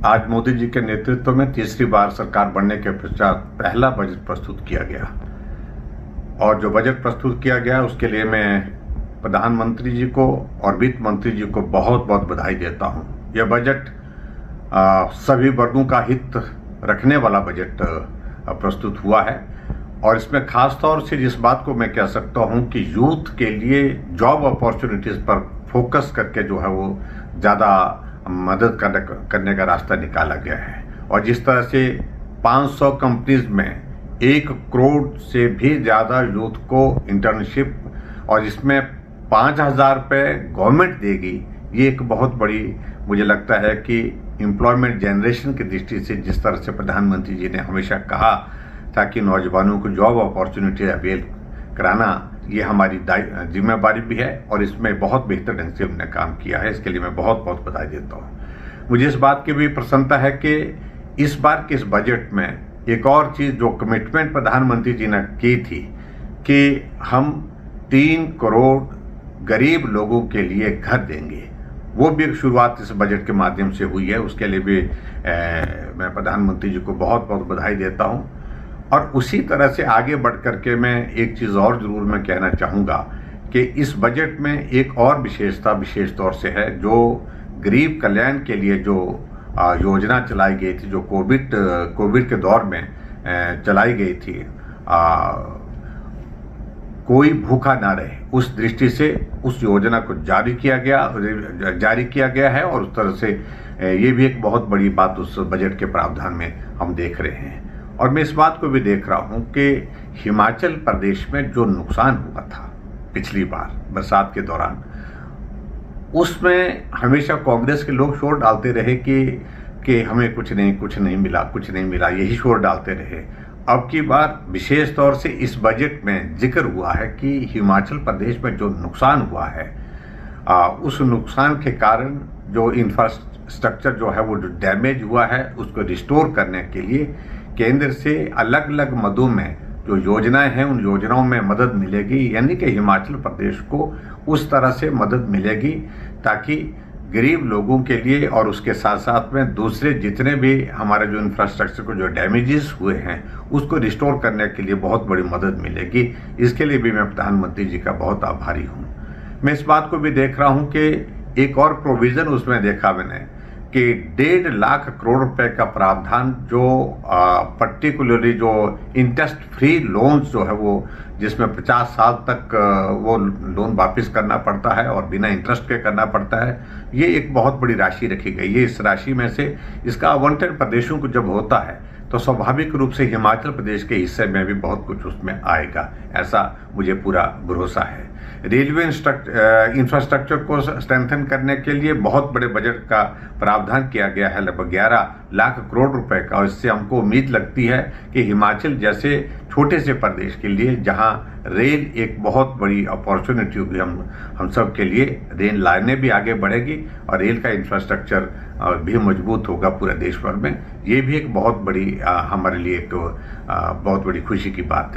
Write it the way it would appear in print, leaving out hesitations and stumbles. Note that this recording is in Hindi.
आज मोदी जी के नेतृत्व में तीसरी बार सरकार बनने के पश्चात पहला बजट प्रस्तुत किया गया और जो बजट प्रस्तुत किया गया उसके लिए मैं प्रधानमंत्री जी को और वित्त मंत्री जी को बहुत बहुत बधाई देता हूं। यह बजट सभी वर्गों का हित रखने वाला बजट प्रस्तुत हुआ है और इसमें खास तौर से जिस बात को मैं कह सकता हूं कि यूथ के लिए जॉब अपॉर्चुनिटीज पर फोकस करके जो है वो ज़्यादा मदद करने का रास्ता निकाला गया है और जिस तरह से 500 कंपनीज में 1 करोड़ से भी ज़्यादा यूथ को इंटर्नशिप और जिसमें 5,000 रुपये गवर्नमेंट देगी, ये एक बहुत बड़ी मुझे लगता है कि एम्प्लॉयमेंट जनरेशन की दृष्टि से जिस तरह से प्रधानमंत्री जी ने हमेशा कहा था कि नौजवानों को जॉब अपॉर्चुनिटी अवेल कराना ये हमारी जिम्मेदारी भी है और इसमें बहुत बेहतर ढंग से हमने काम किया है। इसके लिए मैं बहुत बहुत बधाई देता हूँ। मुझे इस बात की भी प्रसन्नता है कि इस बार के इस बजट में एक और चीज़ जो कमिटमेंट प्रधानमंत्री जी ने की थी कि हम 3 करोड़ गरीब लोगों के लिए घर देंगे, वो भी एक शुरुआत इस बजट के माध्यम से हुई है। उसके लिए भी मैं प्रधानमंत्री जी को बहुत बहुत बधाई देता हूँ। और उसी तरह से आगे बढ़ कर के मैं एक चीज़ और ज़रूर मैं कहना चाहूँगा कि इस बजट में एक और विशेषता विशेष तौर से है जो गरीब कल्याण के लिए जो योजना चलाई गई थी, जो कोविड के दौर में चलाई गई थी, कोई भूखा ना रहे, उस दृष्टि से उस योजना को जारी किया गया है और उस तरह से ये भी एक बहुत बड़ी बात उस बजट के प्रावधान में हम देख रहे हैं। और मैं इस बात को भी देख रहा हूं कि हिमाचल प्रदेश में जो नुकसान हुआ था पिछली बार बरसात के दौरान, उसमें हमेशा कांग्रेस के लोग शोर डालते रहे कि हमें कुछ नहीं मिला, यही शोर डालते रहे। अब की बार विशेष तौर से इस बजट में जिक्र हुआ है कि हिमाचल प्रदेश में जो नुकसान हुआ है, उस नुकसान के कारण जो इंफ्रास्ट्रक्चर जो है वो जो डैमेज हुआ है उसको रिस्टोर करने के लिए केंद्र से अलग अलग मदों में जो योजनाएं हैं उन योजनाओं में मदद मिलेगी, यानी कि हिमाचल प्रदेश को उस तरह से मदद मिलेगी ताकि गरीब लोगों के लिए और उसके साथ साथ में दूसरे जितने भी हमारे जो इंफ्रास्ट्रक्चर को जो डैमेजेस हुए हैं उसको रिस्टोर करने के लिए बहुत बड़ी मदद मिलेगी। इसके लिए भी मैं प्रधानमंत्री जी का बहुत आभारी हूँ। मैं इस बात को भी देख रहा हूँ कि एक और प्रोविज़न उसमें देखा मैंने कि 1.5 लाख करोड़ रुपए का प्रावधान जो पर्टिकुलरली जो इंटरेस्ट फ्री लोन्स जो है वो जिसमें 50 साल तक वो लोन वापस करना पड़ता है और बिना इंटरेस्ट के करना पड़ता है, ये एक बहुत बड़ी राशि रखी गई है। इस राशि में से इसका आवंटन प्रदेशों को जब होता है तो स्वाभाविक रूप से हिमाचल प्रदेश के हिस्से में भी बहुत कुछ उसमें आएगा, ऐसा मुझे पूरा भरोसा है। रेलवे इंफ्रास्ट्रक्चर को स्ट्रेंथन करने के लिए बहुत बड़े बजट का प्रावधान किया गया है, लगभग 11 लाख करोड़ रुपए का। और इससे हमको उम्मीद लगती है कि हिमाचल जैसे छोटे से प्रदेश के लिए जहां रेल एक बहुत बड़ी अपॉर्चुनिटी होगी हम सब के लिए, रेल लाइनें भी आगे बढ़ेगी और रेल का इंफ्रास्ट्रक्चर भी मजबूत होगा पूरे देश भर में। ये भी एक बहुत बड़ी हमारे लिए एक बहुत बड़ी खुशी की बात है।